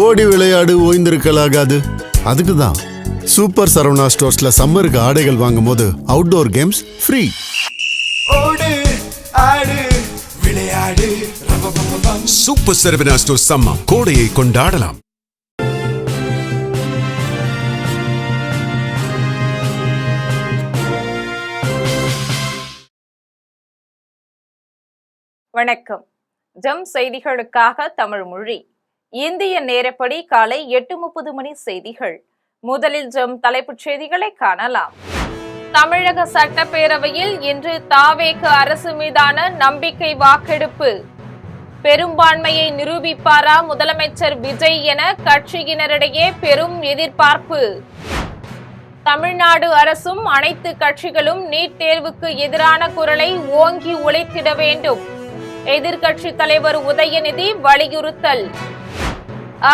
ஓடி விளையாடு ஓய்ந்திருக்கலாகாது. அதுக்கு தான் சூப்பர் சரவணா ஸ்டோர்ஸ்ல சம்மருக்கு ஆடைகள் வாங்கும் போது அவுட்டோர் கேம்ஸ் ஃப்ரீ. ஓடு ஆடு விளையாடு. சூப்பர் சரவணா ஸ்டோர்ஸ் சம்மர் கோடையை கொண்டாடலாம். வணக்கம். ஜம் செய்திகளுக்காக தமிழ் மொழி. இந்திய நேரப்படி காலை 8:30 மணி செய்திகள். முதலில் ஜம் தலைப்புச் செய்திகளை காணலாம். தமிழக சட்டப்பேரவையில் இன்று தாவேக அரசு மீதான நம்பிக்கை வாக்கெடுப்பு. பெரும்பான்மையை நிரூபிப்பாரா முதலமைச்சர் விஜய் என கட்சியினரிடையே பெரும் எதிர்பார்ப்பு. தமிழ்நாடு அரசும் அனைத்து கட்சிகளும் நீட் தேர்வுக்கு எதிரான குரலை ஓங்கி ஒலித்திட வேண்டும். எதிர்க்கட்சி தலைவர் உதயநிதி வலியுறுத்தல்.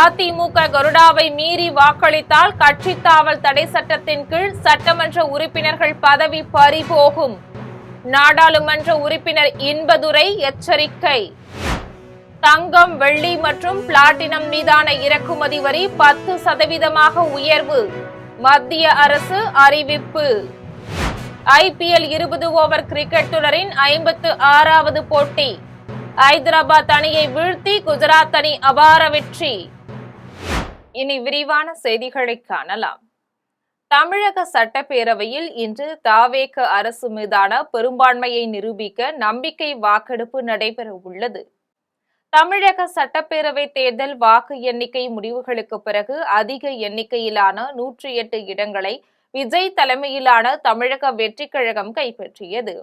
அதிமுக கருடாவை மீறி வாக்களித்தால் கட்சி தாவல் தடை சட்டத்தின் கீழ் சட்டமன்ற உறுப்பினர்கள் பதவி பறிபோகும். நாடாளுமன்ற உறுப்பினர் இன்பதுரை எச்சரிக்கை. தங்கம், வெள்ளி மற்றும் பிளாட்டினம் மீதான இறக்குமதி வரி 10% உயர்வு. மத்திய அரசு அறிவிப்பு. IPL 20 ஓவர் கிரிக்கெட் தொடரின் 56வது போட்டி. ஐதராபாத் அணியை வீழ்த்தி குஜராத் அணி அபார வெற்றி. இனி விரிவான செய்திகளை காணலாம். தமிழக சட்டப்பேரவையில் இன்று தாவேக அரசு மீதான பெரும்பான்மையை நிரூபிக்க நம்பிக்கை வாக்கெடுப்பு நடைபெற உள்ளது. தமிழக சட்டப்பேரவை தேர்தல் வாக்கு எண்ணிக்கை முடிவுகளுக்கு பிறகு அதிக எண்ணிக்கையிலான 108 இடங்களை விஜய் தலைமையிலான தமிழக வெற்றிக் கழகம் கைப்பற்றியது.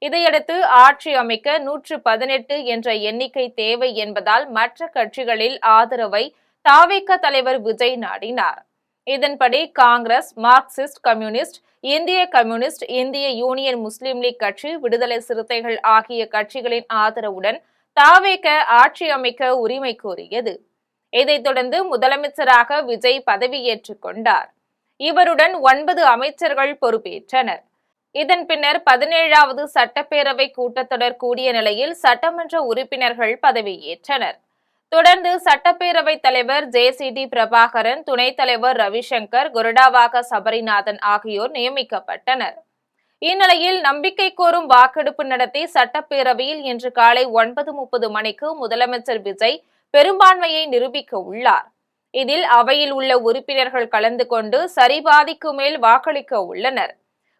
இதையடுத்து ஆட்சி அமைக்க 118 என்ற எண்ணிக்கை தேவை என்பதால் மற்ற கட்சிகளில் ஆதரவை தாவேக தலைவர் விஜய் நாடினார். இதன்படி காங்கிரஸ், மார்க்சிஸ்ட் கம்யூனிஸ்ட், இந்திய கம்யூனிஸ்ட், இந்திய யூனியன் முஸ்லீம் லீக் கட்சி, விடுதலை சிறுத்தைகள் ஆகிய கட்சிகளின் ஆதரவுடன் தாவேக ஆட்சி அமைக்க உரிமை கோரியது. இதைத் தொடர்ந்து முதலமைச்சராக விஜய் பதவியேற்றுக் கொண்டார். இவருடன் 9 அமைச்சர்கள் பொறுப்பேற்றனர். இதன் பின்னர் 17வது சட்டப்பேரவை கூட்டத்தொடர் கூடிய நிலையில் சட்டமன்ற உறுப்பினர்கள் பதவியேற்றனர். தொடர்ந்து சட்டப்பேரவை தலைவர் JCD பிரபாகரன், துணைத் தலைவர் ரவிசங்கர், கொறடாவாக சபரிநாதன் ஆகியோர் நியமிக்கப்பட்டனர். இந்நிலையில் நம்பிக்கை கோரும் வாக்கெடுப்பு நடத்தி சட்டப்பேரவையில் இன்று காலை 9:30 மணிக்கு முதலமைச்சர் விஜய் பெரும்பான்மையை நிரூபிக்க உள்ளார். இதில் அவையில் உள்ள உறுப்பினர்கள் கலந்து கொண்டு சரிபாதிக்கு மேல் வாக்களிக்க உள்ளனர்.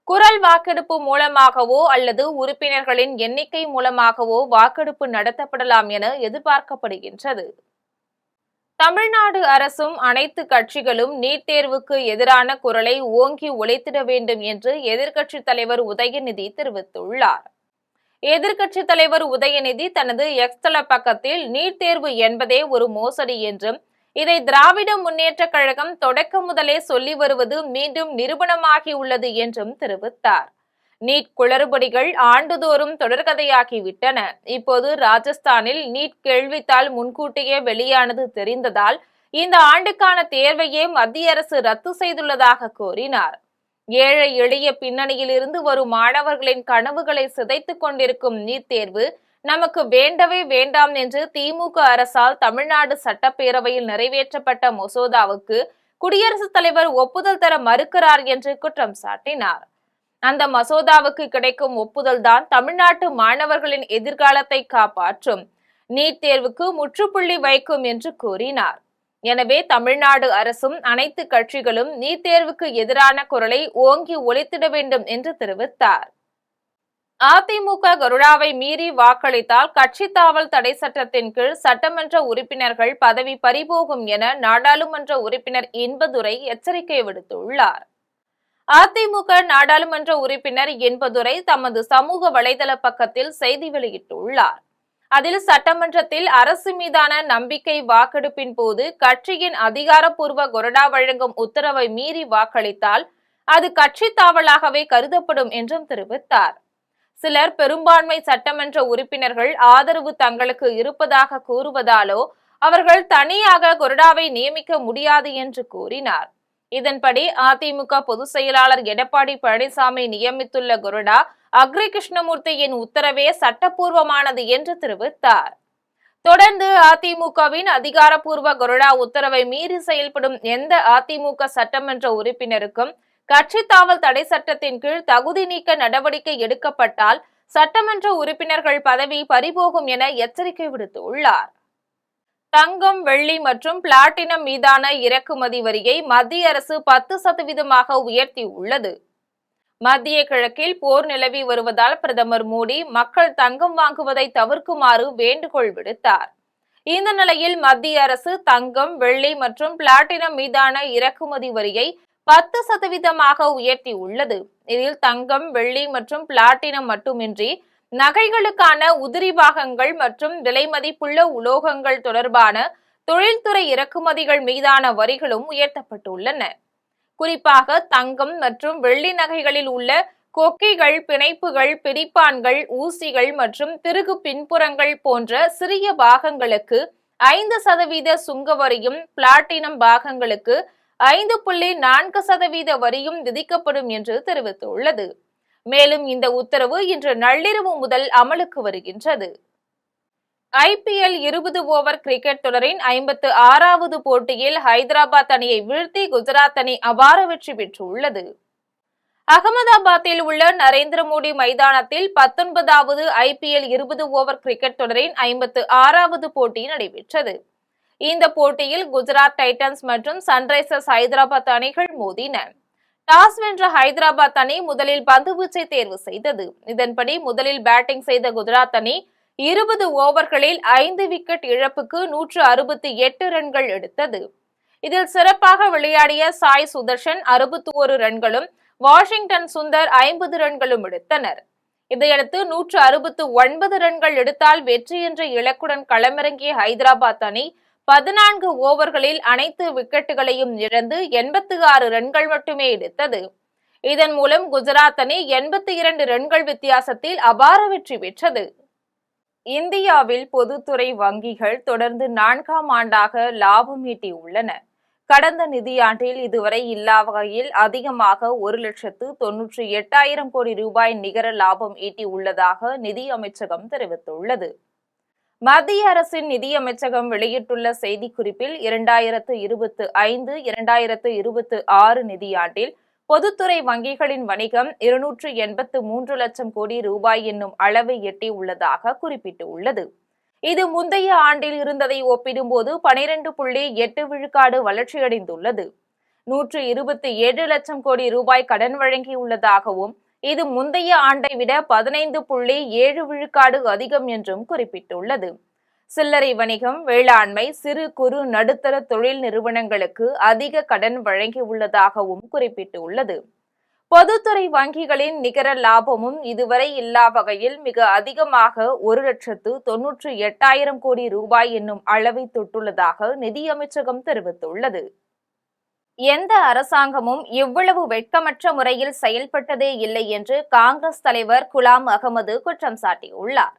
குரல் வாக்கெடுப்பு மூலமாகவோ அல்லது உறுப்பினர்களின் எண்ணிக்கை மூலமாகவோ வாக்கெடுப்பு நடத்தப்படலாம் என எதிர்பார்க்கப்படுகின்றது. தமிழ்நாடு அரசும் அனைத்து கட்சிகளும் நீட் தேர்வுக்கு எதிரான குரலை ஓங்கி ஒலித்திட வேண்டும் என்று எதிர்க்கட்சி தலைவர் உதயநிதி தெரிவித்துள்ளார். எதிர்க்கட்சி தலைவர் உதயநிதி தனது எக்ஸ் தள பக்கத்தில் நீட் தேர்வு என்பதே ஒரு மோசடி என்றும், இதை திராவிட முன்னேற்ற கழகம் தொடக்கம் முதலே சொல்லி வருவது மீண்டும் நிரூபணமாகியுள்ளது என்றும் தெரிவித்தார். நீட் குளறுபடிகள் ஆண்டுதோறும் தொடர்கதையாகிவிட்டன. இப்போது ராஜஸ்தானில் நீட் கேள்வித்தாள் முன்கூட்டியே வெளியானது தெரிந்ததால் இந்த ஆண்டுக்கான தேர்வையே மத்திய அரசு ரத்து செய்துள்ளதாக கூறினார். ஏழை எளிய பின்னணியில் இருந்து வரும் மாணவர்களின் கனவுகளை சிதைத்துக் கொண்டிருக்கும் நீட் தேர்வு நமக்கு வேண்டவே வேண்டாம் என்று திமுக அரசால் தமிழ்நாடு சட்டப்பேரவையில் நிறைவேற்றப்பட்ட மசோதாவுக்கு குடியரசுத் தலைவர் ஒப்புதல் தர மறுக்கிறார் என்று குற்றம் சாட்டினார். அந்த மசோதாவுக்கு கிடைக்கும் ஒப்புதல் தான் தமிழ்நாட்டு மாணவர்களின் எதிர்காலத்தை காப்பாற்றும், நீட் தேர்வுக்கு முற்றுப்புள்ளி வைக்கும் என்று கூறினார். எனவே தமிழ்நாடு அரசும் அனைத்து கட்சிகளும் நீட் தேர்வுக்கு எதிரான குரலை ஓங்கி ஒலித்திட வேண்டும் என்று தெரிவித்தார். அதிமுக கருடாவை மீறி வாக்களித்தால் கட்சி தாவல் தடை சட்டத்தின் கீழ் சட்டமன்ற உறுப்பினர்கள் பதவி பறிபோகும் என நாடாளுமன்ற உறுப்பினர் இன்பதுரை எச்சரிக்கை விடுத்துள்ளார். அதிமுக நாடாளுமன்ற உறுப்பினர் இன்பதுரை தமது சமூக வலைதள பக்கத்தில் செய்தி வெளியிட்டுள்ளார். அதில் சட்டமன்றத்தில் அரசு மீதான நம்பிக்கை வாக்கெடுப்பின் போது கட்சியின் அதிகாரப்பூர்வ கொறடா வழங்கும் உத்தரவை மீறி வாக்களித்தால் அது கட்சி தாவலாகவே கருதப்படும் என்றும் தெரிவித்தார். சிலர் பெரும்பான்மை சட்டமன்ற உறுப்பினர்கள் ஆதரவு தங்களுக்கு இருப்பதாக கூறுவதாலோ அவர்கள் தனியாக கொறடாவை நியமிக்க முடியாது என்று கூறினார். இதன்படி அதிமுக பொதுச் செயலாளர் எடப்பாடி பழனிசாமி நியமித்துள்ள கொறடா அக்ரி கிருஷ்ணமூர்த்தியின் உத்தரவே சட்டப்பூர்வமானது என்று தெரிவித்தார். தொடர்ந்து அதிமுகவின் அதிகாரப்பூர்வ கொறடா உத்தரவை மீறி செயல்படும் எந்த அதிமுக சட்டமன்ற உறுப்பினருக்கும் கட்சி தாவல் தடை சட்டத்தின் கீழ் தகுதி நீக்க நடவடிக்கை எடுக்கப்பட்டால் சட்டமன்ற உறுப்பினர்கள் பதவி பறிபோகும் என எச்சரிக்கை விடுத்துள்ளார். தங்கம், வெள்ளி மற்றும் பிளாட்டினம் மீதான இறக்குமதி வரியை மத்திய அரசு 10% உயர்த்தியுள்ளது. மத்திய கிழக்கில் போர் நிலவி வருவதால் பிரதமர் மோடி மக்கள் தங்கம் வாங்குவதை தவிர்க்குமாறு வேண்டுகோள் விடுத்தார். இந்த நிலையில் மத்திய அரசு தங்கம், வெள்ளி மற்றும் பிளாட்டினம் மீதான இறக்குமதி வரியை 10% உயர்த்தியுள்ளது. இதில் தங்கம், வெள்ளி மற்றும் பிளாட்டினம் மட்டுமின்றி நகைகளுக்கான உதிரி பாகங்கள் மற்றும் விலை மதிப்புள்ள உலோகங்கள் தொடர்பான தொழில்துறை இறக்குமதிகள் மீதான வரிகளும் உயர்த்தப்பட்டுள்ளன. குறிப்பாக தங்கம் மற்றும் வெள்ளி நகைகளில் உள்ள கொக்கிகள், பிணைப்புகள், பிடிப்பான்கள், ஊசிகள் மற்றும் திருகு பின்புறங்கள் போன்ற சிறிய பாகங்களுக்கு 5% சுங்க வரியும், பிளாட்டினம் பாகங்களுக்கு 5.4% வரியும் விதிக்கப்படும் என்று தெரிவித்துள்ளது. மேலும் இந்த உத்தரவு இன்று நள்ளிரவு முதல் அமலுக்கு வருகின்றது. IPL 20 ஓவர் கிரிக்கெட் தொடரின் 56வது போட்டியில் ஹைதராபாத் அணியை வீழ்த்தி குஜராத் அணி அபார வெற்றி பெற்றுள்ளது. அகமதாபாத்தில் உள்ள நரேந்திர மோடி மைதானத்தில் 19வது IPL 20 ஓவர் கிரிக்கெட் தொடரின் 56வது போட்டி நடைபெற்றது. இந்த போட்டியில் குஜராத் டைட்டன்ஸ் மற்றும் சன்ரைசர்ஸ் ஹைதராபாத் அணிகள் மோதின. டாஸ் வென்ற ஹைதராபாத் அணி முதலில் பந்துவீச்சை தேர்வு செய்தது. இதன்படி முதலில் பேட்டிங் செய்த குஜராத் அணி 20 ஓவர்களில் 5 விக்கெட் இழப்புக்கு 168 ரன்கள் எடுத்தது. இதில் சிறப்பாக விளையாடிய சாய் சுதர்ஷன் 61 ரன்களும், வாஷிங்டன் சுந்தர் 50 ரன்களும் எடுத்தனர். இதையடுத்து 169 ரன்கள் எடுத்தால் வெற்றி என்ற இலக்குடன் களமிறங்கிய ஹைதராபாத் அணி 14 ஓவர்களில் அனைத்து விக்கெட்டுகளையும் இழந்து 86 ரன்கள் மட்டுமே எடுத்தது. இதன் மூலம் குஜராத் அணி 82 ரன்கள் வித்தியாசத்தில் அபார வெற்றி பெற்றது. இந்தியாவில் பொதுத்துறை வங்கிகள் தொடர்ந்து 4ஆம் ஆண்டாக லாபம் ஈட்டியுள்ளன. கடந்த நிதியாண்டில் இதுவரை இல்லா வகையில் அதிகமாக 1,98,000 கோடி ரூபாய் நிகர லாபம் ஈட்டியுள்ளதாக நிதி அமைச்சகம் தெரிவித்துள்ளது. மத்திய அரசின் நிதியமைச்சகம் வெளியிட்டுள்ள செய்திக்குறிப்பில் 2025-2026 நிதியாண்டில் பொதுத்துறை வங்கிகளின் வணிகம் 283 லட்சம் கோடி ரூபாய் என்னும் அளவை எட்டியுள்ளதாக குறிப்பிட்டுள்ளது. இது முந்தைய ஆண்டில் இருந்ததை ஒப்பிடும்போது 12.8% வளர்ச்சியடைந்துள்ளது. 127 லட்சம் கோடி ரூபாய் கடன் வழங்கியுள்ளதாகவும், இது முந்தைய ஆண்டை விட 15.7% அதிகம் என்றும் குறிப்பிட்டுள்ளது. சில்லறை வணிகம், வேளாண்மை, சிறு குறு நடுத்தர தொழில் நிறுவனங்களுக்கு அதிக கடன் வழங்கியுள்ளதாகவும் குறிப்பிட்டுள்ளது. பொதுத்துறை வங்கிகளின் நிகர லாபமும் இதுவரை இல்லா வகையில் மிக அதிகமாக 1,98,000 கோடி ரூபாய் என்னும் அளவை தொட்டுள்ளதாக நிதியமைச்சகம் தெரிவித்துள்ளது. எந்த அரசாங்கமும் இவ்வளவு வெட்கமற்ற முறையில் செயல்பட்டதே இல்லை என்று காங்கிரஸ் தலைவர் குலாம் அகமது குற்றம் சாட்டியுள்ளார்.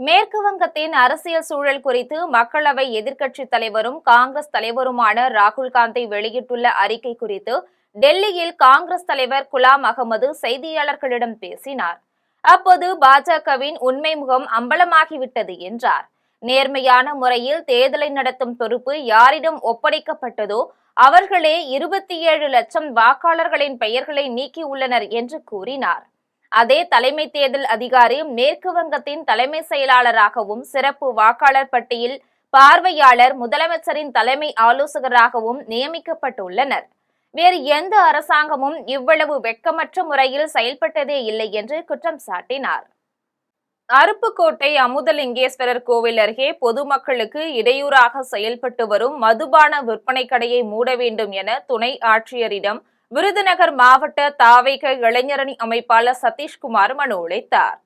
மேற்கு வங்கத்தின் அரசியல் சூழல் குறித்து மக்களவை எதிர்க்கட்சித் தலைவரும் காங்கிரஸ் தலைவருமான ராகுல் காந்தி வெளியிட்டுள்ள அறிக்கை குறித்து டெல்லியில் காங்கிரஸ் தலைவர் குலாம் அகமது செய்தியாளர்களிடம் பேசினார். அப்போது பாஜகவின் உண்மை முகம் அம்பலமாகிவிட்டது என்றார். நேர்மையான முறையில் தேர்தலை நடத்தும் பொறுப்பு யாரிடம் ஒப்படைக்கப்பட்டதோ அவர்களே 27 லட்சம் வாக்காளர்களின் பெயர்களை நீக்கியுள்ளனர் என்று கூறினார். அதே தலைமை தேர்தல் அதிகாரி மேற்கு வங்கத்தின் தலைமை செயலாளராகவும், சிறப்பு வாக்காளர் பட்டியல் பார்வையாளர், முதலமைச்சரின் தலைமை ஆலோசகராகவும் நியமிக்கப்பட்டுள்ளனர். வேறு எந்த அரசாங்கமும் இவ்வளவு வெட்கமற்ற முறையில் செயல்பட்டதே இல்லை என்று குற்றம் சாட்டினார். அருப்புக்கோட்டை அமுதலிங்கேஸ்வரர் கோவில் அருகே பொதுமக்களுக்கு இடையூறாக செயல்பட்டு வரும் மதுபான விற்பனை கடையை மூட வேண்டும் என துணை ஆட்சியரிடம் விருதுநகர் மாவட்ட தாவேக இளைஞரணி அமைப்பாளர் சதீஷ்குமார் மனு அளித்தார்.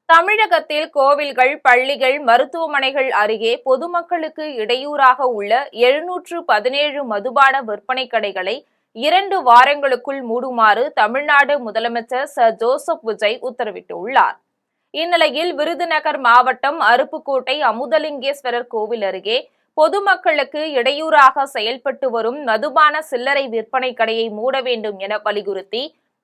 தமிழகத்தில் கோவில்கள், பள்ளிகள், மருத்துவமனைகள் அருகே பொதுமக்களுக்கு இடையூறாக உள்ள 717 மதுபான விற்பனை கடைகளை 2 வாரங்களுக்குள் மூடுமாறு தமிழ்நாடு முதலமைச்சர் ச ஜோசப் விஜய் உத்தரவிட்டுள்ளார். இந்நிலையில் விருதுநகர் மாவட்டம் அருப்புக்கோட்டை அமுதலிங்கேஸ்வரர் கோவில் அருகே பொதுமக்களுக்கு இடையூறாக செயல்பட்டு வரும் மதுபான சில்லறை விற்பனை கடையை மூட வேண்டும் என வலியுறுத்தி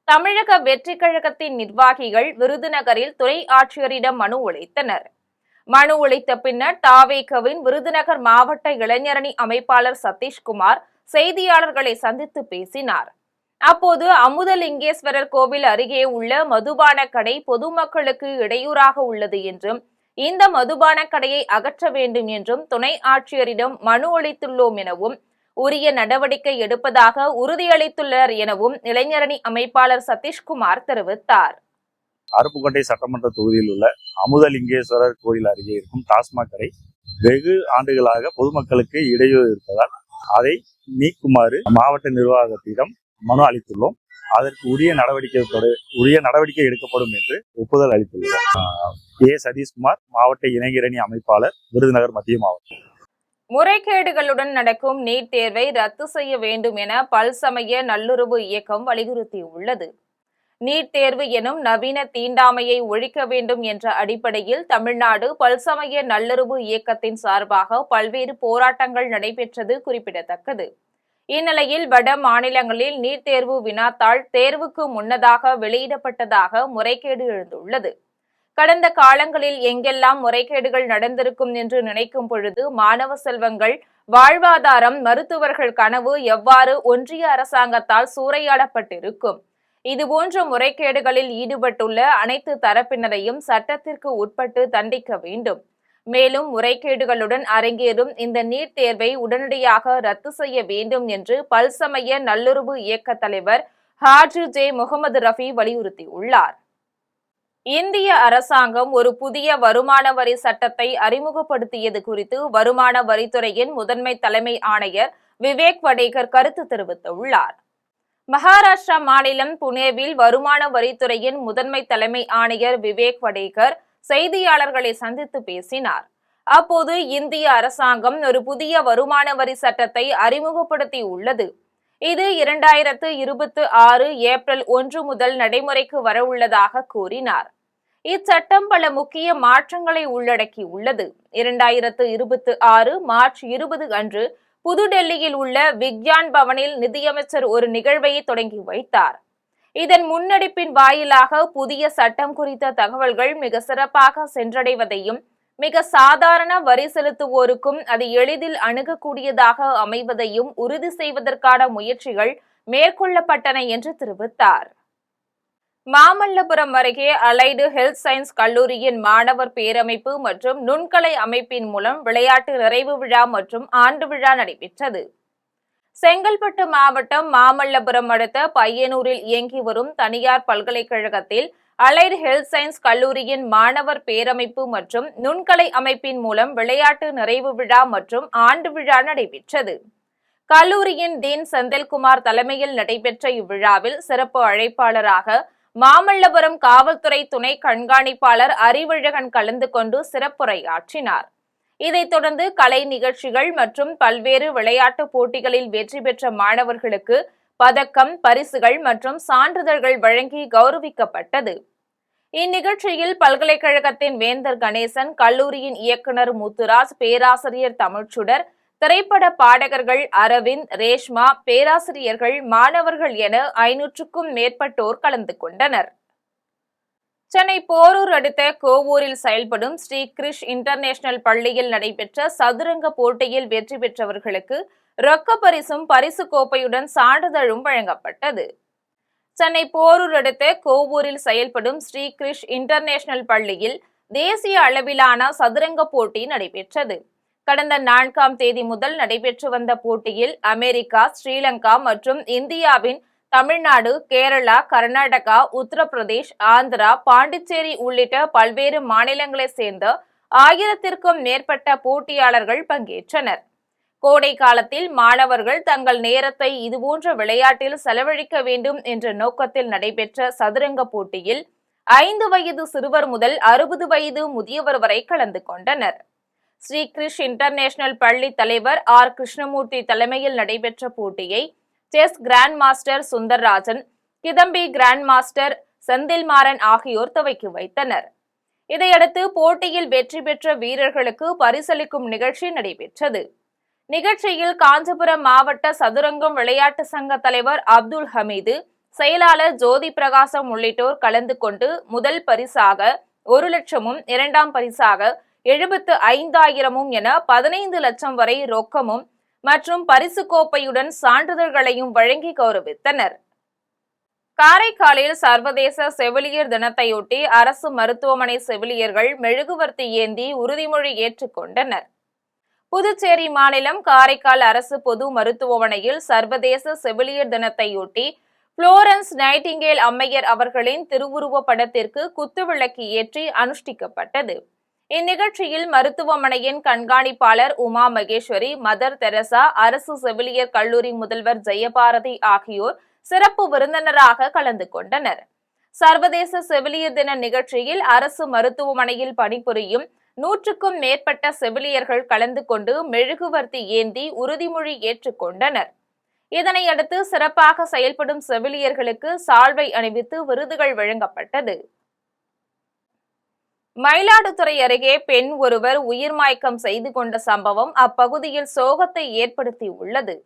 தமிழக வெற்றி கழகத்தின் நிர்வாகிகள் விருதுநகரில் துணை ஆட்சியரிடம் மனு அளித்தனர். மனு அளித்த பின்னர் தாவேகவின் விருதுநகர் மாவட்ட இளைஞரணி அமைப்பாளர் சதீஷ்குமார் செய்தியாளர்களை சந்தித்து பேசினார். அப்போது அமுதலிங்கேஸ்வரர் கோவில் அருகே உள்ள மதுபான கடை பொதுமக்களுக்கு இடையூறாக உள்ளது என்றும் இந்த மதுபான கடையை அகற்ற வேண்டும் என்றும் துணை ஆட்சியரிடம் மனு அளித்துள்ளோம் எனவும் உரிய நடவடிக்கை எடுப்பதாக உறுதியளித்துள்ளனர் எனவும் இளைஞரணி அமைப்பாளர் சதீஷ்குமார் தெரிவித்தார். அருப்புக்கோட்டை சட்டமன்ற தொகுதியில் உள்ள அமுதலிங்கேஸ்வரர் கோயில் அருகே இருக்கும் டாஸ்மாக் கடை வெகு ஆண்டுகளாக பொதுமக்களுக்கு இடையூறு இருப்பதால் அதை நீக்குமாறு மாவட்ட நிர்வாகத்திடம் மனு அளித்துள்ளோம். அதற்கு உரிய நடவடிக்கை எடுக்கப்படும் என்று ஒப்புதல் அளித்துள்ளார். ஏ சதீஷ்குமார், மாவட்ட இளைஞரணி அமைப்பாளர், விருதுநகர் மத்திய மாவட்டம். முறைகேடுகளுடன் நடக்கும் நீட் தேர்வை ரத்து செய்ய வேண்டும் என பல்சமய நல்லுறவு இயக்கம் வலியுறுத்தியுள்ளது. நீட் தேர்வு எனும் நவீன தீண்டாமையை ஒழிக்க வேண்டும் என்ற அடிப்படையில் தமிழ்நாடு பல்சமய நல்லுறவு இயக்கத்தின் சார்பாக பல்வேறு போராட்டங்கள் நடைபெற்றது குறிப்பிடத்தக்கது. இந்நிலையில் வட மாநிலங்களில் நீட் தேர்வு வினாத்தாள் தேர்வுக்கு முன்னதாக வெளியிடப்பட்டதாக முறைகேடு எழுந்துள்ளது. கடந்த காலங்களில் எங்கெல்லாம் முறைகேடுகள் நடந்திருக்கும் என்று நினைக்கும் பொழுது மாணவ செல்வங்கள் வாழ்வாதாரம், மருத்துவர்கள் கனவு எவ்வாறு ஒன்றிய அரசாங்கத்தால் சூறையாடப்பட்டிருக்கும். இதுபோன்ற முறைகேடுகளில் ஈடுபட்டுள்ள அனைத்து தரப்பினரையும் சட்டத்திற்கு உட்பட்டு தண்டிக்க வேண்டும். மேலும் முறைகேடுகளுடன் அரங்கேறும் இந்த நீட் தேர்வை உடனடியாக ரத்து செய்ய வேண்டும் என்று பல்சமய நல்லுறவு இயக்க தலைவர் ஹாஜி ஜே முகமது ரஃபி வலியுறுத்தியுள்ளார். இந்திய அரசாங்கம் ஒரு புதிய வருமான வரி சட்டத்தை அறிமுகப்படுத்தியது குறித்து வருமான வரித்துறையின் முதன்மை தலைமை ஆணையர் விவேக் வடேகர் கருத்து தெரிவித்துள்ளார். மகாராஷ்டிரா மாநிலம் புனேவில் வருமான வரித்துறையின் முதன்மை தலைமை ஆணையர் விவேக் வடேகர் செய்தியாளர்களை சந்தித்து பேசினார். அப்போது இந்திய அரசாங்கம் ஒரு புதிய வருமான வரி சட்டத்தை அறிமுகப்படுத்தி உள்ளது. இது 2026 ஏப்ரல் 1 முதல் நடைமுறைக்கு வரவுள்ளதாக கூறினார். இச்சட்டம் பல முக்கிய மாற்றங்களை உள்ளடக்கியுள்ளது. 2026 மார்ச் 20 அன்று புதுடெல்லியில் உள்ள விக்யான் பவனில் நிதியமைச்சர் ஒரு நிகழ்வை தொடங்கி வைத்தார். இதன் முன்னெடுப்பின் வாயிலாக புதிய சட்டம் குறித்த தகவல்கள் மிக சிறப்பாக சென்றடைவதையும் மிக சாதாரண வரி செலுத்துவோருக்கும் அது எளிதில் அணுகக்கூடியதாக அமைவதையும் உறுதி செய்வதற்கான முயற்சிகள் மேற்கொள்ளப்பட்டன என்று தெரிவித்தார். மாமல்லபுரம் அருகே அலைடு ஹெல்த் சயின்ஸ் கல்லூரியின் மாணவர் பேரமைப்பு மற்றும் நுண்கலை அமைப்பின் மூலம் விளையாட்டு நிறைவு விழா மற்றும் ஆண்டு விழா நடைபெற்றது. செங்கல்பட்டு மாவட்டம் மாமல்லபுரம் அடுத்த பையனூரில் இயங்கி வரும் தனியார் பல்கலைக்கழகத்தில் அலைடு ஹெல்த் சயின்ஸ் கல்லூரியின் மாணவர் பேரமைப்பு மற்றும் நுண்கலை அமைப்பின் மூலம் விளையாட்டு நிறைவு விழா மற்றும் ஆண்டு விழா நடைபெற்றது. கல்லூரியின் டீன் செந்தில்குமார் தலைமையில் நடைபெற்ற இவ்விழாவில் சிறப்பு அழைப்பாளராக மாமல்லபுரம் காவல்துறை துணை கண்காணிப்பாளர் அறிவழகன் கலந்து கொண்டு சிறப்புரையாற்றினார். இதைத் தொடர்ந்து கலை நிகழ்ச்சிகள் மற்றும் பல்வேறு விளையாட்டு போட்டிகளில் வெற்றி பெற்ற மாணவர்களுக்கு பதக்கம், பரிசுகள் மற்றும் சான்றிதழ்கள் வழங்கி கௌரவிக்கப்பட்டது. இந்நிகழ்ச்சியில் பல்கலைக்கழகத்தின் வேந்தர் கணேசன், கல்லூரியின் இயக்குநர் முத்துராஜ், பேராசிரியர் தமிழ்ச்சுடர், திரைப்பட பாடகர்கள் அரவிந்த், ரேஷ்மா, பேராசிரியர்கள், மாணவர்கள் என 500க்கும் மேற்பட்டோர் கலந்து கொண்டனர். சென்னை போரூர் அடுத்த கோவூரில் செயல்படும் ஸ்ரீ கிருஷ் இன்டர்நேஷனல் பள்ளியில் நடைபெற்ற சதுரங்க போட்டியில் வெற்றி பெற்றவர்களுக்கு ரொக்க பரிசும் பரிசு கோப்பையுடன் சான்றிதழும் வழங்கப்பட்டது. சென்னை போரூர் அடுத்த கோவூரில் செயல்படும் ஸ்ரீ கிருஷ் இன்டர்நேஷனல் பள்ளியில் தேசிய அளவிலான சதுரங்க போட்டி நடைபெற்றது. கடந்த 4ஆம் தேதி முதல் நடைபெற்று வந்த போட்டியில் அமெரிக்கா, ஸ்ரீலங்கா மற்றும் இந்தியாவின் தமிழ்நாடு, கேரளா, கர்நாடகா, உத்தரப்பிரதேஷ், ஆந்திரா, பாண்டிச்சேரி உள்ளிட்ட பல்வேறு மாநிலங்களைச் சேர்ந்த 1000க்கும் மேற்பட்ட போட்டியாளர்கள் பங்கேற்றனர். கோடை காலத்தில் மாணவர்கள் தங்கள் நேரத்தை இதுபோன்ற விளையாட்டில் செலவழிக்க வேண்டும் என்ற நோக்கத்தில் நடைபெற்ற சதுரங்க போட்டியில் 5 வயது சிறுவர் முதல் 60 வயது முதியவர் வரை கலந்து கொண்டனர். ஸ்ரீ கிருஷ் இன்டர்நேஷனல் பள்ளி தலைவர் ஆர். கிருஷ்ணமூர்த்தி தலைமையில் நடைபெற்ற போட்டியை chess grand master Sundarrajan, Kidambi grand master Senthilmaran ஆகியோர் துவக்கி வைத்தனர். இதையடுத்து போட்டியில் வெற்றி பெற்ற வீரர்களுக்கு பரிசளிக்கும் நிகழ்ச்சி நடைபெற்றது. நிகழ்ச்சியில் காஞ்சிபுரம் மாவட்ட சதுரங்கம் விளையாட்டு சங்க தலைவர் அப்துல் ஹமீது, செயலாளர் ஜோதி பிரகாசம் உள்ளிட்டோர் கலந்து கொண்டு முதல் பரிசாக 1 லட்சமும், 2ஆம் பரிசாக 75,000 என 15 லட்சம் வரை ரொக்கமும் மற்றும் பரிசு கோப்பையுடன் சான்றிதழ்களையும் வழங்கி கௌரவித்தனர். காரைக்காலில் சர்வதேச செவிலியர் தினத்தையொட்டி அரசு மருத்துவமனை செவிலியர்கள் மெழுகுவர்த்தி ஏந்தி உறுதிமொழி ஏற்றுக்கொண்டனர். புதுச்சேரி மாநிலம் காரைக்கால் அரசு பொது மருத்துவமனையில் சர்வதேச செவிலியர் தினத்தையொட்டி புளோரன்ஸ் நைட்டிங்கேல் அம்மையர் அவர்களின் திருவுருவ படத்திற்கு குத்துவிளக்கு ஏற்றி அனுஷ்டிக்கப்பட்டது. இந்நிகழ்ச்சியில் மருத்துவமனையின் கண்காணிப்பாளர் உமா மகேஸ்வரி, மதர் தெரசா, அரசு செவிலியர் கல்லூரி முதல்வர் ஜெயபாரதி ஆகியோர் சிறப்பு விருந்தினராக கலந்து கொண்டனர். சர்வதேச செவிலியர் தின நிகழ்ச்சியில் அரசு மருத்துவமனையில் பணிபுரியும் 100க்கும் மேற்பட்ட செவிலியர்கள் கலந்து கொண்டு மெழுகுவர்த்தி ஏந்தி உறுதிமொழி ஏற்றுக்கொண்டனர். இதனையடுத்து சிறப்பாக செயல்படும் செவிலியர்களுக்கு சால்வை அணிவித்து விருதுகள் வழங்கப்பட்டது. மயிலாடுதுறை அருகே பெண் ஒருவர் உயிர்மாய்க்கம் செய்து கொண்ட சம்பவம் அப்பகுதியில் சோகத்தை ஏற்படுத்தியுள்ளது.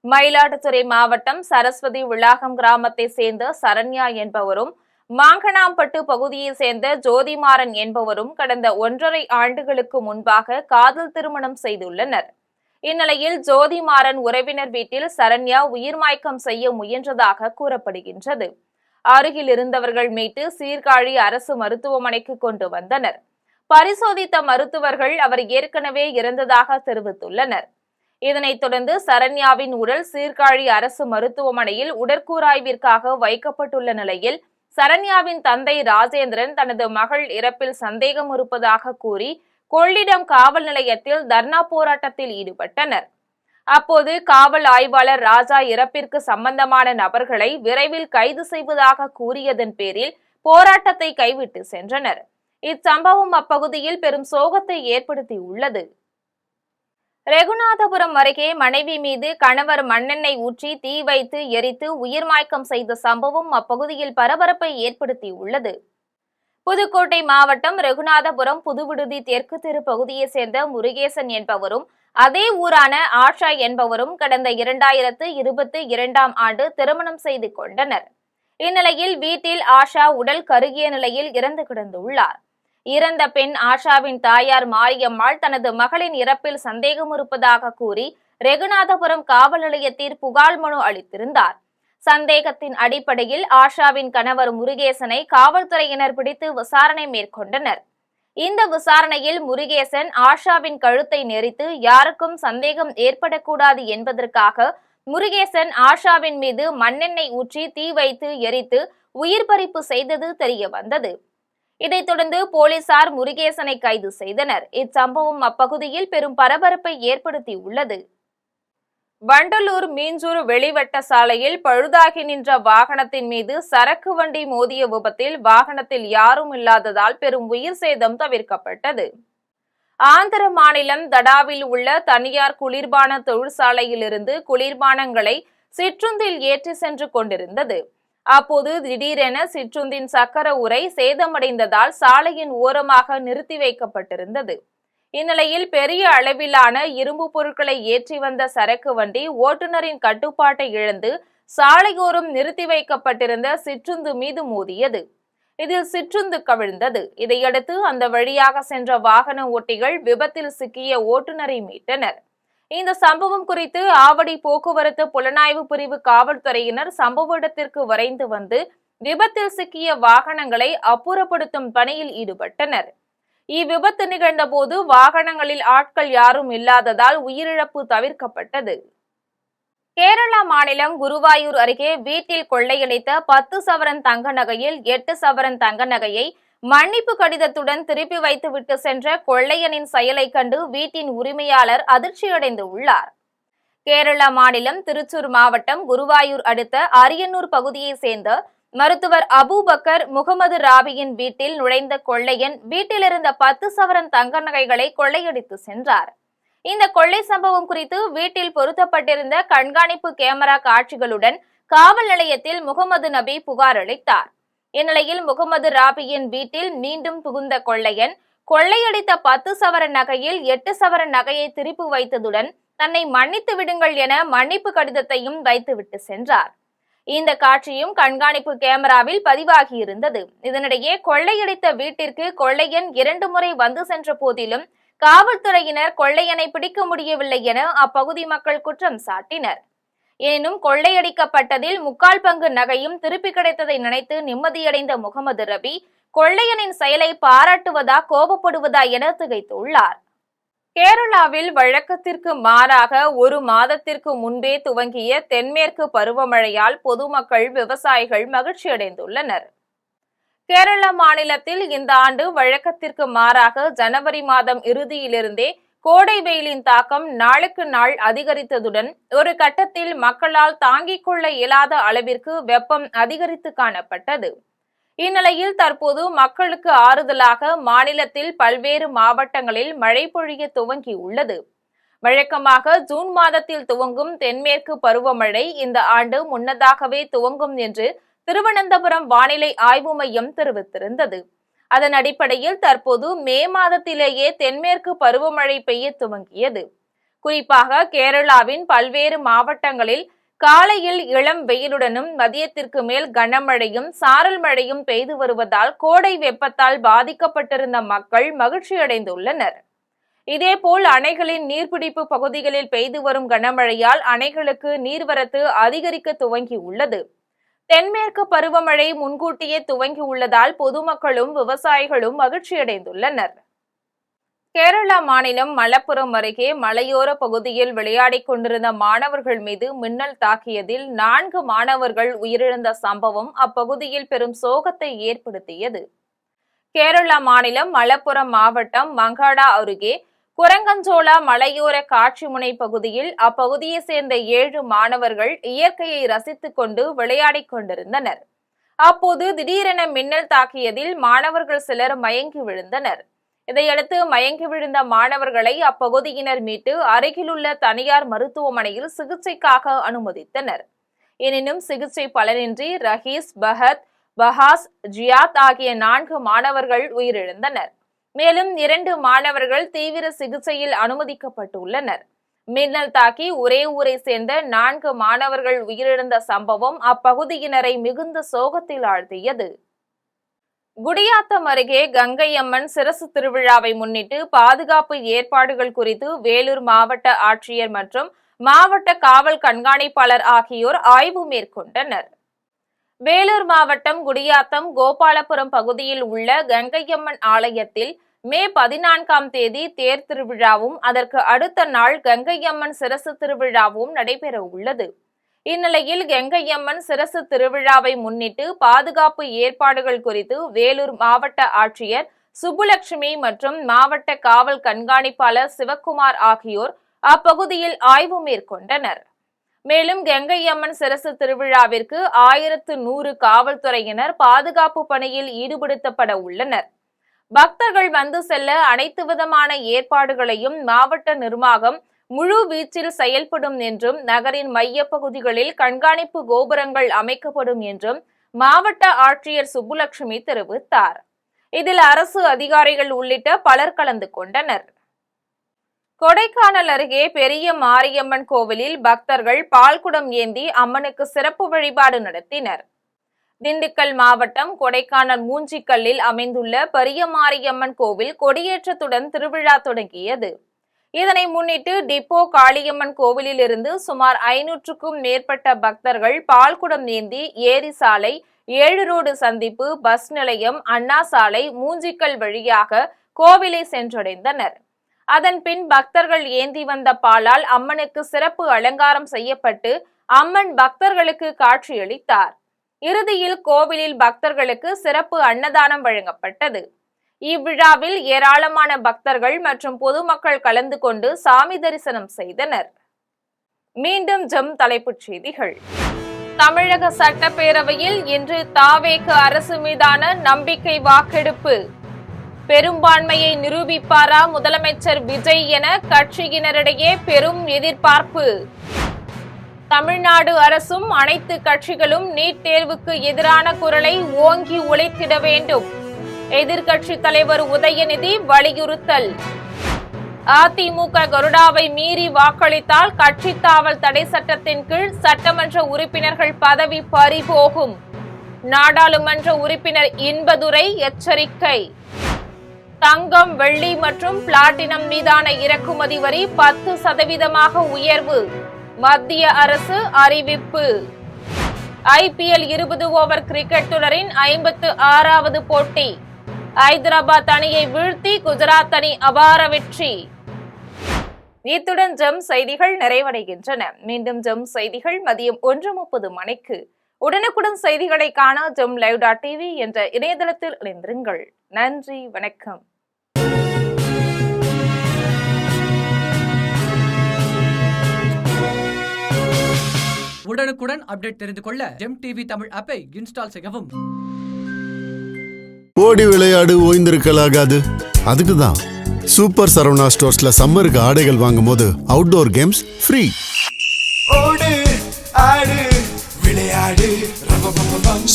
மயிலாடுதுறை மாவட்டம் சரஸ்வதி விளாகம் கிராமத்தை சேர்ந்த சரண்யா என்பவரும் மாங்கனாம்பட்டு பகுதியை சேர்ந்த ஜோதிமாறன் என்பவரும் கடந்த 1.5 ஆண்டுகளுக்கு முன்பாக காதல் திருமணம் செய்துள்ளனர். இந்நிலையில் ஜோதிமாறன் உறவினர் வீட்டில் சரண்யா உயிர்மாய்க்கம் செய்ய முயன்றதாக கூறப்படுகின்றது. அருகில் இருந்தவர்கள் மீட்டு சீர்காழி அரசு மருத்துவமனைக்கு கொண்டு வந்தனர். பரிசோதித்த மருத்துவர்கள் அவர் ஏற்கனவே இறந்ததாக தெரிவித்துள்ளனர். இதனைத் தொடர்ந்து சரண்யாவின் உடல் சீர்காழி அரசு மருத்துவமனையில் உடற்கூராய்விற்காக வைக்கப்பட்டுள்ள நிலையில் சரண்யாவின் தந்தை ராஜேந்திரன் தனது மகள் இறப்பில் சந்தேகம் இருப்பதாக கூறி கொள்ளிடம் காவல் நிலையத்தில் தர்ணா போராட்டத்தில் ஈடுபட்டனர். அப்போது காவல் ஆய்வாளர் ராஜா இறப்பிற்கு சம்பந்தமான நபர்களை விரைவில் கைது செய்வதாக கூறியதன் பேரில் போராட்டத்தை கைவிட்டு சென்றனர். இச்சம்பவம் அப்பகுதியில் பெரும் சோகத்தை ஏற்படுத்தியுள்ளது. ரெகுநாதபுரம் அருகே மனைவி மீது கணவர் மண்ணெண்ணெய் ஊற்றி தீ வைத்து எரித்து உயிர்மாய்க்கம் செய்த சம்பவம் அப்பகுதியில் பரபரப்பை ஏற்படுத்தியுள்ளது. புதுக்கோட்டை மாவட்டம் ரெகுநாதபுரம் புதுவிடுதி தெற்கு தெரு பகுதியைச் சேர்ந்த முருகேசன் என்பவரும் அதே ஊரான ஆஷா என்பவரும் கடந்த 2022ஆம் ஆண்டு திருமணம் செய்து கொண்டனர். இந்நிலையில் வீட்டில் ஆஷா உடல் கருகிய நிலையில் இறந்து கிடந்துள்ளார். இறந்த பெண் ஆஷாவின் தாயார் மாரியம்மாள் தனது மகளின் இறப்பில் சந்தேகம் இருப்பதாக கூறி ரெகுநாதபுரம் காவல் நிலையத்தில் புகார் மனு அளித்திருந்தார். சந்தேகத்தின் அடிப்படையில் ஆஷாவின் கணவர் முருகேசனை காவல்துறையினர் பிடித்து விசாரணை மேற்கொண்டனர். இந்த விசாரணையில் முருகேசன் ஆஷாவின் கழுத்தை நெரித்து யாருக்கும் சந்தேகம் ஏற்படக்கூடாது என்பதற்காக முருகேசன் ஆஷாவின் மீது மண்ணெண்ணெய் ஊற்றி தீ வைத்து எரித்து உயிர் பறிப்பு செய்தது தெரிய வந்தது. இதைத் தொடர்ந்து போலீசார் முருகேசனை கைது செய்தனர். இச்சம்பவம் அப்பகுதியில் பெரும் பரபரப்பை ஏற்படுத்தியுள்ளது. வண்டலூர் மீஞ்சூர் வெளிவட்ட சாலையில் பழுதாகி நின்ற வாகனத்தின் மீது சரக்கு வண்டி மோதிய விபத்தில் வாகனத்தில் யாரும் இல்லாததால் பெரும் உயிர் சேதம் தவிர்க்கப்பட்டது. ஆந்திர மாநிலம் தடாவில் உள்ள தனியார் குளிர்பான தொழிற்சாலையிலிருந்து குளிர்பானங்களை சிற்றுந்தில் ஏற்றி சென்று கொண்டிருந்தது. அப்போது திடீரென சிற்றுந்தின் சக்கர உறை சேதமடைந்ததால் சாலையின் ஓரமாக நிறுத்தி வைக்கப்பட்டிருந்தது. இந்நிலையில் பெரிய அளவிலான இரும்பு பொருட்களை ஏற்றி வந்த சரக்கு வண்டி ஓட்டுநரின் கட்டுப்பாட்டை இழந்து சாலையோரம் நிறுத்தி வைக்கப்பட்டிருந்த சிற்றுந்து மீது மோதியது. இதில் சிற்றுந்து கவிழ்ந்தது. இதையடுத்து அந்த வழியாக சென்ற வாகன ஓட்டிகள் விபத்தில் சிக்கிய ஓட்டுநரை மீட்டனர். இந்த சம்பவம் குறித்து ஆவடி போக்குவரத்து புலனாய்வு பிரிவு காவல்துறையினர் சம்பவ இடத்திற்கு விரைந்து வந்து விபத்தில் சிக்கிய வாகனங்களை அப்புறப்படுத்தும் பணியில் ஈடுபட்டனர். இவ்விபத்து நிகழ்ந்த போது வாகனங்களில் ஆட்கள் யாரும் இல்லாததால் உயிரிழப்பு தவிர்க்கப்பட்டது. கேரளா மாநிலம் குருவாயூர் அருகே வீட்டில் கொள்ளையடித்த 10 சவரன் தங்க நகையில் 8 சவரன் தங்க நகையை மன்னிப்பு கடிதத்துடன் திருப்பி வைத்துவிட்டு சென்ற கொள்ளையனின் செயலை கண்டு வீட்டின் உரிமையாளர் அதிர்ச்சியடைந்து உள்ளார். கேரளா மாநிலம் திருச்சூர் மாவட்டம் குருவாயூர் அடுத்த அரியனூர் பகுதியைச் சேர்ந்த மருத்துவர் அபூபக்கர் முகமது ராபியின் வீட்டில் நுழைந்த கொள்ளையன் வீட்டிலிருந்த 10 சவரன் தங்க நகைகளை கொள்ளையடித்து சென்றார். இந்த கொள்ளை சம்பவம் குறித்து வீட்டில் பொருத்தப்பட்டிருந்த கண்காணிப்பு கேமரா காட்சிகளுடன் காவல் நிலையத்தில் முகமது நபி புகார் அளித்தார். இந்நிலையில் முகமது ராபியின் வீட்டில் மீண்டும் புகுந்த கொள்ளையன் கொள்ளையடித்த 10 சவரன் நகையில் 8 சவரன் நகையை திருப்பி வைத்ததுடன் தன்னை மன்னித்து விடுங்கள் என மன்னிப்பு கடிதத்தையும் வைத்துவிட்டு சென்றார். இந்த காட்சியும் கண்காணிப்பு கேமராவில் பதிவாகியிருந்தது. இதனிடையே கொள்ளையடித்த வீட்டிற்கு கொள்ளையன் 2 முறை வந்து சென்ற போதிலும் காவல்துறையினர் கொள்ளையனை பிடிக்க முடியவில்லை என அப்பகுதி மக்கள் குற்றம் சாட்டினர். எனினும் கொள்ளையடிக்கப்பட்டதில் 3/4 பங்கு நகையும் திருப்பி கிடைத்ததை நினைத்து நிம்மதியடைந்த முகமது ரபி கொள்ளையனின் செயலை பாராட்டுவதா கோபப்படுவதா என திகைத்துள்ளார். கேரளாவில் வழக்கத்திற்கு மாறாக 1 மாதத்திற்கு முன்பே துவங்கிய தென்மேற்கு பருவமழையால் பொதுமக்கள், விவசாயிகள் மகிழ்ச்சியடைந்துள்ளனர். கேரள மாநிலத்தில் இந்த ஆண்டு வழக்கத்திற்கு மாறாக ஜனவரி மாதம் இறுதியிலிருந்தே கோடை வெயிலின் தாக்கம் நாளுக்கு நாள் அதிகரித்ததுடன் ஒரு கட்டத்தில் மக்களால் தாங்கிக் கொள்ள இயலாத அளவிற்கு வெப்பம் அதிகரித்து காணப்பட்டது. இந்நிலையில் தற்போது மக்களுக்கு ஆறுதலாக மாநிலத்தில் பல்வேறு மாவட்டங்களில் மழை பொழிய துவங்கியுள்ளது. வழக்கமாக ஜூன் மாதத்தில் துவங்கும் தென்மேற்கு பருவமழை இந்த ஆண்டு முன்னதாகவே துவங்கும் என்று திருவனந்தபுரம் வானிலை ஆய்வு மையம் தெரிவித்திருந்தது. அதன் அடிப்படையில் தற்போது மே மாதத்திலேயே தென்மேற்கு பருவமழை பெய்ய துவங்கியது. குறிப்பாக கேரளாவின் பல்வேறு மாவட்டங்களில் காலையில் இளம் வெயிலுடனும் மதியத்திற்கு மேல் கனமழையும் சாரல் மழையும் பெய்து வருவதால் கோடை வெப்பத்தால் பாதிக்கப்பட்டிருந்த மக்கள் மகிழ்ச்சியடைந்துள்ளனர். இதேபோல் அணைகளின் நீர்பிடிப்பு பகுதிகளில் பெய்து வரும் கனமழையால் அணைகளுக்கு நீர்வரத்து அதிகரிக்க துவங்கியுள்ளது. தென்மேற்கு பருவமழை முன்கூட்டியே துவங்கியுள்ளதால் பொதுமக்களும் விவசாயிகளும் மகிழ்ச்சியடைந்துள்ளனர். கேரளா மாநிலம் மலப்புரம் அருகே மலையோர பகுதியில் விளையாடிக் கொண்டிருந்த மாணவர்கள் மீது மின்னல் தாக்கியதில் 4 மாணவர்கள் உயிரிழந்த சம்பவம் அப்பகுதியில் பெரும் சோகத்தை ஏற்படுத்தியது. கேரளா மாநிலம் மலப்புரம் மாவட்டம் மங்காடா அருகே குரங்கஞ்சோலா மலையோர காட்சிமுனை பகுதியில் அப்பகுதியை சேர்ந்த 7 மாணவர்கள் இயற்கையை ரசித்துக் கொண்டு விளையாடிக் கொண்டிருந்தனர். அப்போது திடீரென மின்னல் தாக்கியதில் மாணவர்கள் சிலர் மயங்கி விழுந்தனர். இதையடுத்து மயங்கி விழுந்த மாணவர்களை அப்பகுதியினர் மீட்டு அருகிலுள்ள தனியார் மருத்துவமனையில் சிகிச்சைக்காக அனுமதித்தனர். எனினும் சிகிச்சை பலனின்றி ரஹீஸ், பஹத், பஹாஸ், ஜியாத் ஆகிய 4 மாணவர்கள் உயிரிழந்தனர். மேலும் 2 மாணவர்கள் தீவிர சிகிச்சையில் அனுமதிக்கப்பட்டுள்ளனர். மின்னல் தாக்கி ஒரே ஊரை சேர்ந்த 4 மாணவர்கள் உயிரிழந்த சம்பவம் அப்பகுதியினரை மிகுந்த சோகத்தில் ஆழ்த்தியது. குடியாத்தம் அருகே கங்கையம்மன் சிரசு திருவிழாவை முன்னிட்டு பாதுகாப்பு ஏற்பாடுகள் குறித்து வேலூர் மாவட்ட ஆட்சியர் மற்றும் மாவட்ட காவல் கண்காணிப்பாளர் ஆகியோர் ஆய்வு மேற்கொண்டனர். வேலூர் மாவட்டம் குடியாத்தம் கோபாலபுரம் பகுதியில் உள்ள கங்கையம்மன் ஆலயத்தில் மே 14ஆம் தேதி தேர் திருவிழாவும் அதற்கு அடுத்த நாள் கங்கையம்மன் சிரசு திருவிழாவும் நடைபெற உள்ளது. இந்நிலையில் கங்கையம்மன் சிரசு திருவிழாவை முன்னிட்டு பாதுகாப்பு ஏற்பாடுகள் குறித்து வேலூர் மாவட்ட ஆட்சியர் சுப்புலட்சுமி மற்றும் மாவட்ட காவல் கண்காணிப்பாளர் சிவக்குமார் ஆகியோர் அப்பகுதியில் ஆய்வு மேற்கொண்டனர். மேலும் கங்கையம்மன் சிரசு திருவிழாவிற்கு 1100 காவல்துறையினர் பாதுகாப்பு பணியில் ஈடுபடுத்தப்பட உள்ளனர். பக்தர்கள் வந்து செல்ல அனைத்து விதமான ஏற்பாடுகளையும் மாவட்ட நிர்வாகம் முழு வீச்சில் செயல்படும் என்றும் நகரின் மைய பகுதிகளில் கண்காணிப்பு கோபுரங்கள் அமைக்கப்படும் என்றும் மாவட்ட ஆட்சியர் சுப்புலட்சுமி தெரிவித்தார். இதில் அரசு அதிகாரிகள் உள்ளிட்ட பலர் கலந்து கொண்டனர். கொடைக்கானல் அருகே பெரிய மாரியம்மன் கோவிலில் பக்தர்கள் பால்குடம் ஏந்தி அம்மனுக்கு சிறப்பு வழிபாடு நடத்தினர். திண்டுக்கல் மாவட்டம் கொடைக்கானல் மூஞ்சிக்கல்லில் அமைந்துள்ள பெரிய மாரியம்மன் கோவில் கொடியேற்றத்துடன் திருவிழா தொடங்கியது. இதனை முன்னிட்டு டிப்போ காளியம்மன் கோவிலில் இருந்து சுமார் 500க்கும் மேற்பட்ட பக்தர்கள் பால்குடம் ஏந்தி ஏரி சாலை, 7 ரோடு சந்திப்பு, பஸ் நிலையம், அண்ணா சாலை, மூஞ்சிக்கல் வழியாக கோவிலை சென்றடைந்தனர். அதன் பின் பக்தர்கள் ஏந்தி வந்த பாலால் அம்மனுக்கு சிறப்பு அலங்காரம் செய்யப்பட்டு அம்மன் பக்தர்களுக்கு காட்சியளித்தார். இறுதியில் கோவிலில் பக்தர்களுக்கு சிறப்பு அன்னதானம் வழங்கப்பட்டது. இவ்விழாவில் ஏராளமான பக்தர்கள் மற்றும் பொதுமக்கள் கலந்து கொண்டு சாமி தரிசனம் செய்தனர். மீண்டும் தலைப்புச் செய்திகள். தமிழக சட்டப்பேரவையில் இன்று தாவேக அரசு மீதான நம்பிக்கை வாக்கெடுப்பு. பெரும்பான்மையை நிரூபிப்பாரா முதலமைச்சர் விஜய் என கட்சியினரிடையே பெரும் எதிர்பார்ப்பு. தமிழ்நாடு அரசும் அனைத்து கட்சிகளும் நீட் தேர்வுக்கு எதிரான குரலை ஓங்கி ஒலித்திட வேண்டும். எதிர்க்கட்சி தலைவர் உதயநிதி வலியுறுத்தல். அதிமுக கருடாவை மீறி வாக்களித்தால் கட்சி தாவல் தடை சட்டத்தின் கீழ் சட்டமன்ற உறுப்பினர்கள் பதவி பறிபோகும். நாடாளுமன்ற உறுப்பினர் இன்பதுரை எச்சரிக்கை. தங்கம், வெள்ளி மற்றும் பிளாட்டினம் மீதான இறக்குமதி வரி 10% உயர்வு. மத்திய அரசு அறிவிப்பு. IPL 20 ஓவர் கிரிக்கெட் தொடரின் 56வது போட்டி. ஐதராபாத் அணியை வீழ்த்தி குஜராத் அணி அபார வெற்றி. இத்துடன் ஜெம் செய்திகள் நிறைவடைகின்றன. மீண்டும் ஜெம் செய்திகள் மதியம் 1:30 மணிக்கு. உடனுக்குடன் செய்திகளை காண gemlive.tv என்ற இணையதளத்தில் இணைந்திருங்கள். நன்றி, வணக்கம். உடனுக்குடன் அப்டேட் தெரிந்து கொள்ள ஜெம் டிவி தமிழ் ஆப்பை இன்ஸ்டால் செய்யவும். ஓடி விளையாடு, ஓய்ந்திருக்கலாகாது. அதுக்கு தான் சூப்பர் சரவணா ஸ்டோர்ஸ்ல சம்மருக்கு ஆடைகள் வாங்கும் போது அவுட்டோர் கேம்ஸ் ஃப்ரீ. ஓடு ஆடு விளையாடு.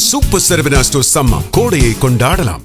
சூப்பர் சரவணா ஸ்டோர்ஸ் சம்மர் கோடையை கொண்டாடலாம்.